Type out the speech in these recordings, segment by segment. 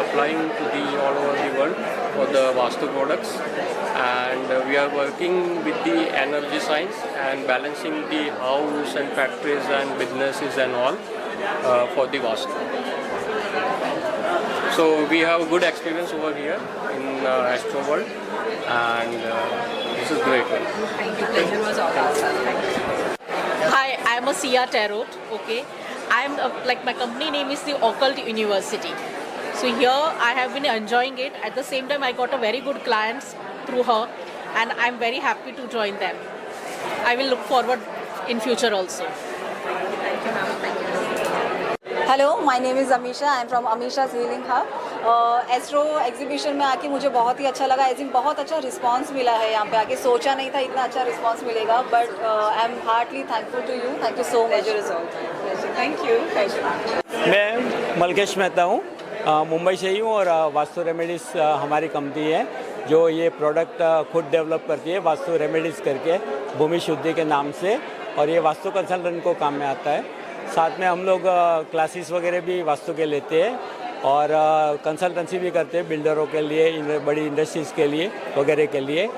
supplying to the all over the world for the Vastu products, and we are working with the energy science and balancing the house and factories and businesses and all for the Vastu. So we have a good experience over here in Astro World, and this is great. Thank you. Pleasure was all ours, sir. Thank you. Hi, I am Sia Tarot. Okay, I am like my company name is the Occult University. So here I have been enjoying it. At the same time, I got a very good clients through her, and I am very happy to join them. I will look forward in future also. Thank you, ma'am. Thank you. Hello, my name is Amisha. I am from Amisha's healing hub. Astro exhibition में आके मुझे बहुत ही अच्छा लगा. I think बहुत अच्छा response मिला है यहाँ पे आके. सोचा नहीं था इतना अच्छा रिस्पांस मिलेगा, but I am heartily thankful to you. Thank you so much. Thank you. मैं मलकेश मेहता हूँ, मुंबई से ही हूँ, और वास्तु रेमेडीज़ हमारी कंपनी है जो ये प्रोडक्ट खुद डेवलप करती है, वास्तु रेमेडीज़ करके, भूमि शुद्धि के नाम से. और ये वास्तु कंसल्टेंट को काम में आता है. साथ में हम लोग क्लासेस वगैरह भी वास्तु के लेते हैं और कंसल्टेंसी भी करते हैं बिल्डरों के लिए, बड़ी इंडस्ट्रीज़ के लिए वगैरह के लिए.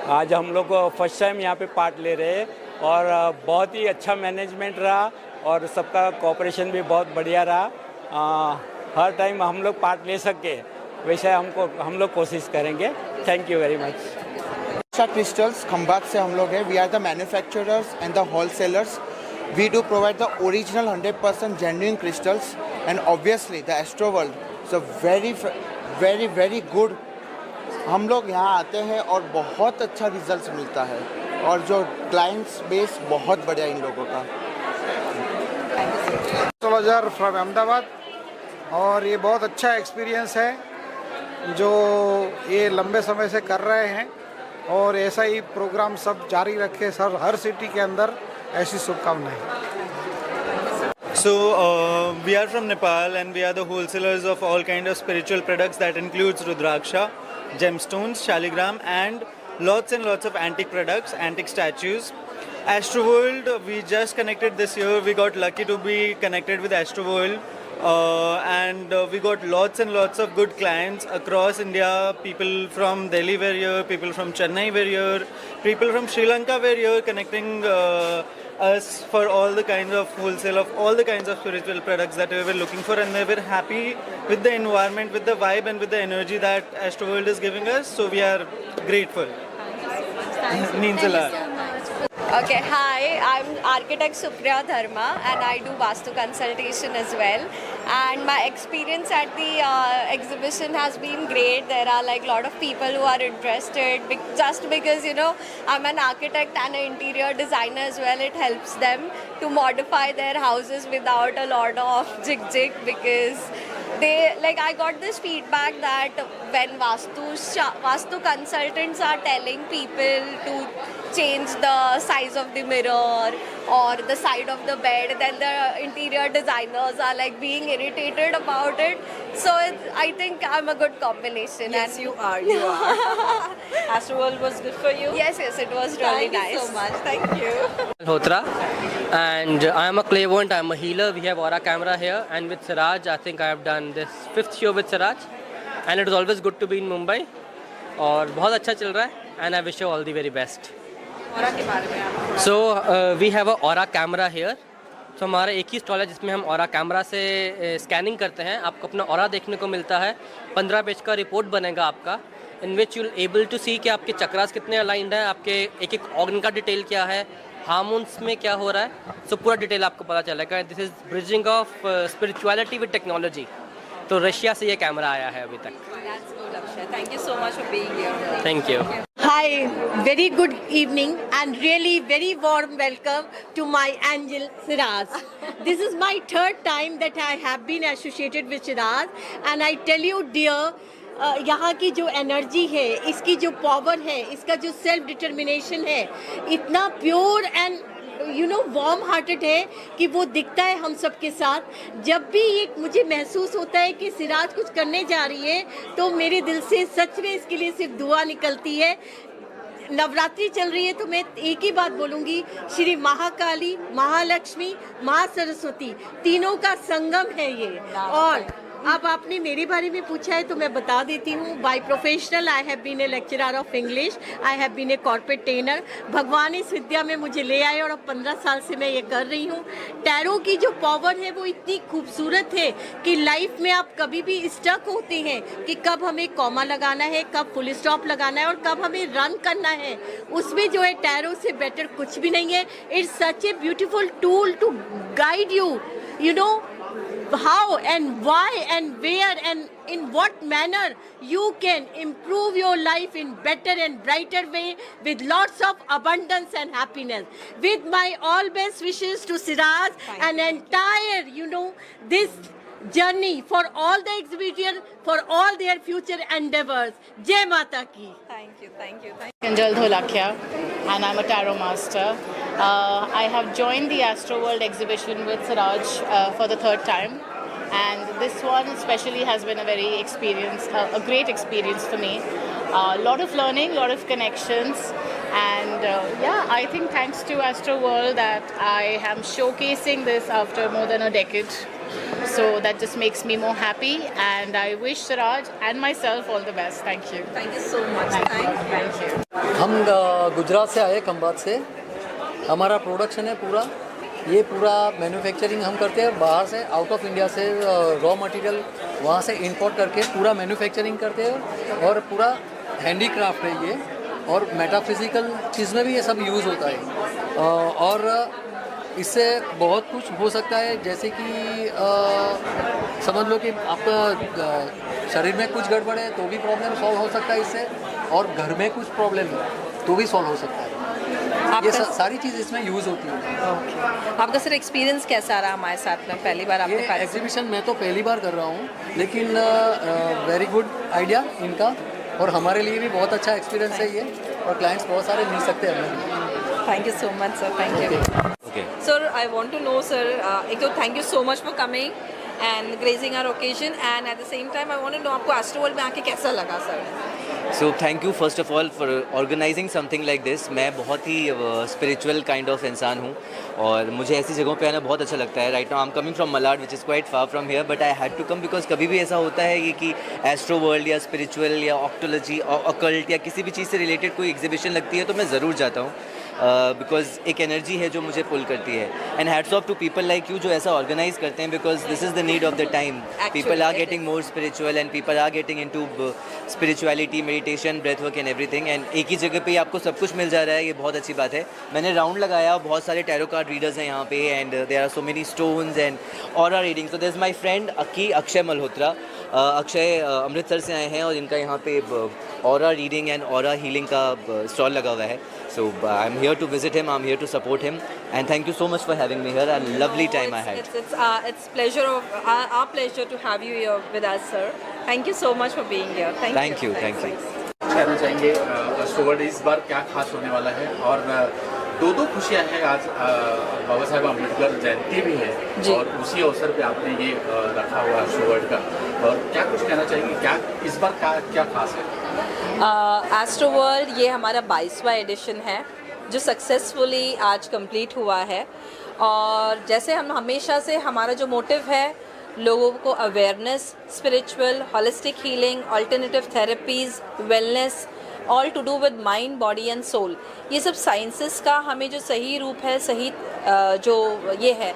आज हम लोग फर्स्ट टाइम यहाँ पे पार्ट ले रहे हैं और बहुत ही अच्छा मैनेजमेंट रहा और सबका कोऑपरेशन भी बहुत बढ़िया रहा. हर टाइम हम लोग पार्ट ले सके वैसे हम लोग कोशिश करेंगे. Thank you very much. Crystals Khambhat से हम लोग हैं. We are the manufacturers and the wholesalers. We do provide the original 100% genuine crystals, and obviously the Astro World is a very good. हम लोग यहाँ आते हैं और बहुत अच्छा रिजल्ट मिलता है और जो क्लाइंट्स बेस बहुत बढ़िया इन लोगों का. एस्ट्रोलॉजर फ्रॉम अहमदाबाद, और ये बहुत अच्छा एक्सपीरियंस है जो ये लंबे समय से कर रहे हैं, और ऐसा ही प्रोग्राम सब जारी रखे सर हर सिटी के अंदर. ऐसी शुभकामनाएं. So we are from Nepal and we are the wholesalers of all kind of spiritual products that includes Rudraksha, gemstones, shaligram, and lots of antique products, antique statues. Astro World, we just connected this year. We got lucky to be connected with Astro World, and we got lots and lots of good clients across India. People from Delhi were here, people from Chennai were here, people from Sri Lanka were here, connecting us for all the kinds of wholesale of all the kinds of spiritual products that we were looking for, and they were happy with the environment, with the vibe, and with the energy that Astro World is giving us. So we are grateful. Means a lot. Okay, hi, I'm architect Supriya Dharma and I do Vastu consultation as well. And my experience at the exhibition has been great. There are like a lot of people who are interested just because, you know, I'm an architect and an interior designer as well. It helps them to modify their houses without a lot of jig because I got this feedback that when Vastu consultants are telling people to change the size of the mirror or the side of the bed, then the interior designers are like being irritated about it. So I think I'm a good combination. Yes, and you are. You are. Astro World was good for you. Yes, it was really Thank nice. you so much. Thank you. Hotra, and I am a clairvoyant. I am a healer. We have aura camera here, and with Siraj, I think I have done this 5th show with Siraj, and it is always good to be in Mumbai. और बहुत अच्छा चल रहा है, and I wish you all the very best. Aura के बारे में आप. So we have a aura camera here. तो हमारा एक ही स्टॉल है जिसमें हम ऑरा कैमरा से स्कैनिंग करते हैं. आपको अपना ऑरा देखने को मिलता है. 15 पेज का रिपोर्ट बनेगा आपका, इन विच यू एबल टू सी कि आपके चक्रास कितने अलाइंड हैं, आपके एक एक ऑर्गन का डिटेल क्या है, हार्मोन्स में क्या हो रहा है. सो पूरा डिटेल आपको पता चलेगा. This is bridging of spirituality with technology. तो रशिया से ये कैमरा आया है अभी तक. Thank you so much for being here. Thank you. Hi, very good evening and really very warm welcome to my angel Shiraz. This is my 3rd time that I have been associated with Shiraz, and I tell you dear, यहाँ की जो energy है, इसकी जो power है, इसका जो self determination है, इतना प्योर एंड वार्म हार्टेड है कि वो दिखता है हम सब के साथ. जब भी ये मुझे महसूस होता है कि सिराज कुछ करने जा रही है, तो मेरे दिल से सच में इसके लिए सिर्फ दुआ निकलती है. नवरात्रि चल रही है तो मैं एक ही बात बोलूँगी, श्री महाकाली, महालक्ष्मी, महासरस्वती तीनों का संगम है ये. और अब आपने मेरे बारे में पूछा है तो मैं बता देती हूँ। By professional I have been a lecturer of English, I have been a corporate trainer. भगवान इस विद्या में मुझे ले आए और अब 15 साल से मैं ये कर रही हूँ। टैरो की जो पावर है वो इतनी खूबसूरत है कि लाइफ में आप कभी भी स्टक होते हैं कि कब हमें कॉमा लगाना है, कब फुल स्टॉप लगाना है और कब हमें रन करना है। उसमें जो है टैरो से बेटर कुछ भी नहीं है। It's such a beautiful tool to guide you know how and why and where and in what manner you can improve your life in better and brighter way with lots of abundance and happiness. With my all best wishes to Siraj and entire, this journey for all the exhibitors, for all their future endeavors. Jai Mata ki. Thank you. Anjal Dholakia, and I'm a tarot master. I have joined the Astro World exhibition with Siraj for the third time, and this one especially has been a great experience for me. A lot of learning, lot of connections, and I think thanks to Astro World that I am showcasing this after more than a decade. So that just makes me more happy, and I wish Siraj and myself all the best. Thank you. Thank you so much. Thank you. हम गुजरात से आए, खंभात से। हमारा production है पूरा, ये पूरा manufacturing हम करते हैं बाहर से, आउट ऑफ इंडिया से रॉ मटेरियल वहाँ से इंपोर्ट करके पूरा मैन्युफैक्चरिंग करते हैं, और पूरा हैंडीक्राफ्ट है ये, और मेटाफिजिकल चीज़ में भी ये सब यूज़ होता है। और इससे बहुत कुछ हो सकता है, जैसे कि समझ लो कि आपका शरीर में कुछ गड़बड़ है तो भी प्रॉब्लम सॉल्व हो सकता है इससे, और घर में कुछ प्रॉब्लम है तो भी सॉल्व हो सकता है। ये सारी चीज़ इसमें यूज़ होती है। आपका सर एक्सपीरियंस कैसा रहा हमारे साथ में? पहली बार आपने एग्जीबिशन मैं तो पहली बार कर रहा हूँ, लेकिन वेरी गुड आइडिया इनका, और हमारे लिए भी बहुत अच्छा एक्सपीरियंस है ये, और क्लाइंट्स बहुत सारे मिल सकते हैं हमें। Thank you so much, sir. Thank you. Okay. Sir, I want to know, sir, एक तो thank you so much for coming and gracing our occasion, and at the same time I want to know आपको Astro World में आके कैसा लगा, sir? So thank you first of all for organizing something like this. मैं बहुत ही spiritual kind of इंसान हूँ, और मुझे ऐसी जगहों पे आना बहुत अच्छा लगता है। Right now I'm coming from Malad, which is quite far from here, but I had to come because कभी भी ऐसा होता है कि Astro World या spiritual या octology और occult या किसी भी चीज़ से related कोई exhibition लगती है तो मैं ज़रूर जाता हूँ, बिकॉज एक एनर्जी है जो मुझे पुल करती है। And hats off to people like you जो ऐसा ऑर्गेनाइज करते हैं, because this is the need of the time. People are getting more spiritual, and people are getting into spirituality, meditation, breath work and everything, and एक ही जगह पे आपको सब कुछ मिल जा रहा है, ये बहुत अच्छी बात है। मैंने राउंड लगाया, बहुत सारे टैरो कार्ड रीडर्स हैं यहाँ पे, and there are so many stones and aura reading. So there is my friend Akshay Malhotra. Akshay Amritsar से आए हैं, और इनका यहाँ पे aura reading and aura healing का स्टॉल लगा हुआ है। So I'm here to visit him, I'm here to support him, and thank you so much for having me here. A lovely time I had. It's our pleasure to have you here with us, sir. Thank you so much for being here. Thank you. कहना चाहेंगे Astro World इस बार क्या खास होने वाला है, और दो खुशियां हैं। आज बाबा साहेब अम्बेडकर जयंती भी है, और उसी अवसर पे आपने ये रखा हुआ Astro World का, और क्या कुछ कहना चाहेंगे, क्या इस बार क्या खास है? Astro World ये हमारा 22वां एडिशन है जो सक्सेसफुली आज कंप्लीट हुआ है, और जैसे हम हमेशा से हमारा जो मोटिव है लोगों को awareness, spiritual, holistic healing, alternative therapies, wellness, all to do with mind, body and soul, ये सब साइंसेस का हमें जो सही रूप है, सही जो ये है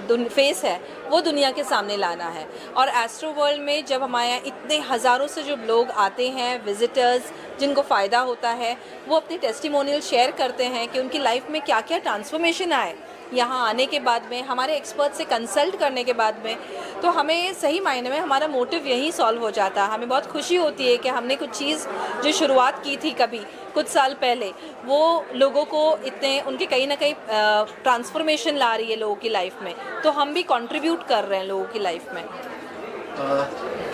फेस है, वो दुनिया के सामने लाना है। और एस्ट्रो वर्ल्ड में जब हमारे यहाँ इतने हज़ारों से जो लोग आते हैं, विजिटर्स जिनको फ़ायदा होता है, वो अपनी टेस्टिमोनियल शेयर करते हैं कि उनकी लाइफ में क्या क्या ट्रांसफॉर्मेशन आए यहाँ आने के बाद में, हमारे एक्सपर्ट से कंसल्ट करने के बाद में। तो हमें सही मायने में हमारा मोटिव यही सॉल्व हो जाता है। हमें बहुत खुशी होती है कि हमने कुछ चीज़ जो शुरुआत की थी कभी कुछ साल पहले, वो लोगों को इतने उनके कहीं ना कहीं ट्रांसफॉर्मेशन ला रही है लोगों की लाइफ में, तो हम भी कंट्रीब्यूट कर रहे हैं लोगों की लाइफ में।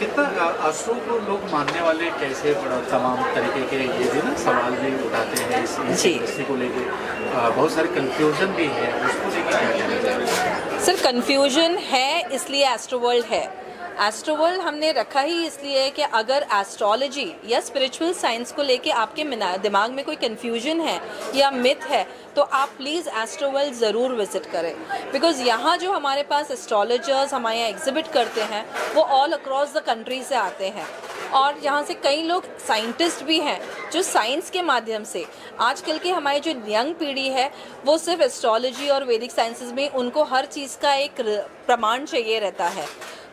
कितना एस्ट्रो को लोग मानने वाले कैसे, तमाम तरीके के ये भी ना सवाल भी उठाते हैं इस इंडस्ट्री को लेके, बहुत सारे कंफ्यूजन भी है, उसको लेके क्या कहना चाहिए? सर कंफ्यूजन है इसलिए एस्ट्रो वर्ल्ड है। एस्ट्रोवर्ल्ड हमने रखा ही इसलिए है कि अगर एस्ट्रोलॉजी या स्पिरिचुअल साइंस को लेके आपके दिमाग में कोई कन्फ्यूजन है या मिथ है तो आप प्लीज़ एस्ट्रोवर्ल्ड ज़रूर विज़िट करें, बिकॉज़ यहाँ जो हमारे पास एस्ट्रोलॉजर्स हमारे यहाँ एग्जिबिट करते हैं वो ऑल अक्रॉस द कंट्री से आते हैं और यहाँ से कई लोग साइंटिस्ट भी हैं जो साइंस के माध्यम से आजकल के हमारी जो यंग पीढ़ी है वो सिर्फ एस्ट्रोलॉजी और वैदिक साइंसेस में उनको हर चीज़ का एक प्रमाण चाहिए रहता है,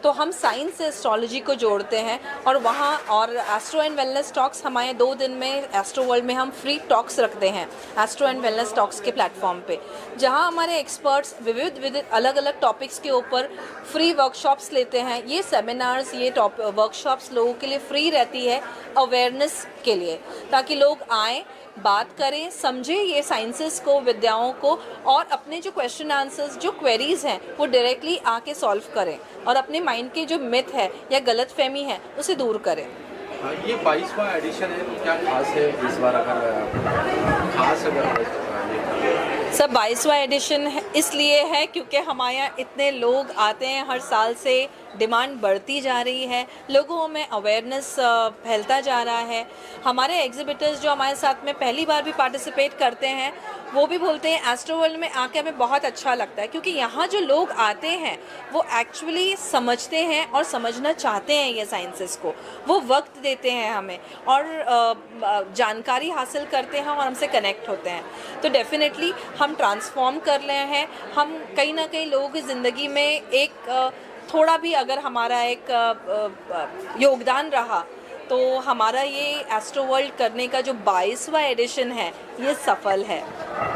तो हम साइंस से एस्ट्रोलॉजी को जोड़ते हैं और वहाँ और एस्ट्रो एंड वेलनेस टॉक्स हमारे 2 दिन में एस्ट्रो वर्ल्ड में हम फ्री टॉक्स रखते हैं एस्ट्रो एंड वेलनेस टॉक्स के प्लेटफॉर्म पे, जहाँ हमारे एक्सपर्ट्स विविध अलग अलग टॉपिक्स के ऊपर फ्री वर्कशॉप्स लेते हैं। ये सेमिनार्स ये वर्कशॉप्स लोगों के लिए फ्री रहती है अवेयरनेस के लिए, ताकि लोग आएँ, बात करें, समझें ये साइंसेस को, विद्याओं को, और अपने जो क्वेश्चन आंसर्स जो क्वेरीज हैं वो डायरेक्टली आके सॉल्व करें और अपने माइंड के जो मिथ है या गलतफहमी है उसे दूर करें। ये 22वां एडिशन है तो क्या खास है इस बार, अगर खास सब 22वां एडिशन इसलिए है क्योंकि हमारे यहाँ इतने लोग आते हैं हर साल से, डिमांड बढ़ती जा रही है, लोगों में अवेयरनेस फैलता जा रहा है। हमारे एग्जिबिटर्स जो हमारे साथ में पहली बार भी पार्टिसिपेट करते हैं वो भी बोलते हैं एस्ट्रो वर्ल्ड में आके हमें बहुत अच्छा लगता है, क्योंकि यहाँ जो लोग आते हैं वो एक्चुअली समझते हैं और समझना चाहते हैं ये साइंसेस को, वो वक्त देते हैं हमें और जानकारी हासिल करते हैं और हमसे कनेक्ट होते हैं। तो डेफिनेटली हम ट्रांसफॉर्म कर रहे हैं, हम कहीं ना कहीं लोगों की ज़िंदगी में एक थोड़ा भी अगर हमारा एक योगदान रहा तो हमारा ये एस्ट्रो वर्ल्ड करने का जो 22वां एडिशन है ये सफल है।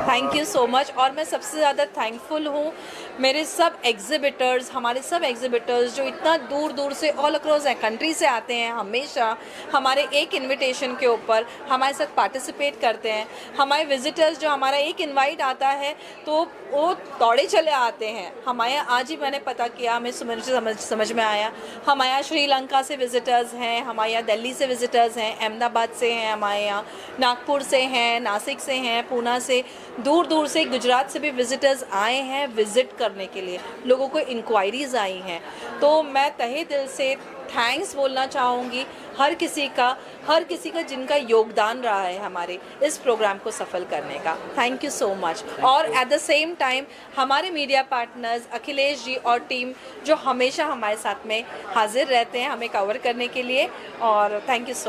Thank you so much. और मैं सबसे ज़्यादा थैंकफुल हूँ मेरे सब एग्जिबिटर्स, हमारे सब एग्जिबिटर्स जो इतना दूर दूर से ऑल अक्रॉस कंट्री से आते हैं, हमेशा हमारे एक इनविटेशन के ऊपर हमारे साथ पार्टिसिपेट करते हैं। हमारे विजिटर्स जो हमारा एक इनवाइट आता है तो वो दौड़े चले आते हैं। हमारे आज ही मैंने पता किया, हमें समझ में आया, हमारे यहाँ श्रीलंका से विज़िटर्स हैं, हमारे यहाँ दिल्ली से विज़िटर्स हैं, अहमदाबाद से हैं, हमारे यहाँ नागपुर से हैं, नासिक से हैं, पूना से, दूर दूर से, गुजरात से भी विज़िटर्स आए हैं विज़िट करने के लिए, लोगों को इंक्वायरीज़ आई हैं। तो मैं तहे दिल से थैंक्स बोलना चाहूँगी हर किसी का जिनका योगदान रहा है हमारे इस प्रोग्राम को सफल करने का। Thank you so much. और एट द सेम टाइम हमारे मीडिया पार्टनर्स अखिलेश जी और टीम जो हमेशा हमारे साथ में हाजिर रहते हैं हमें कवर करने के लिए, और थैंक यू सो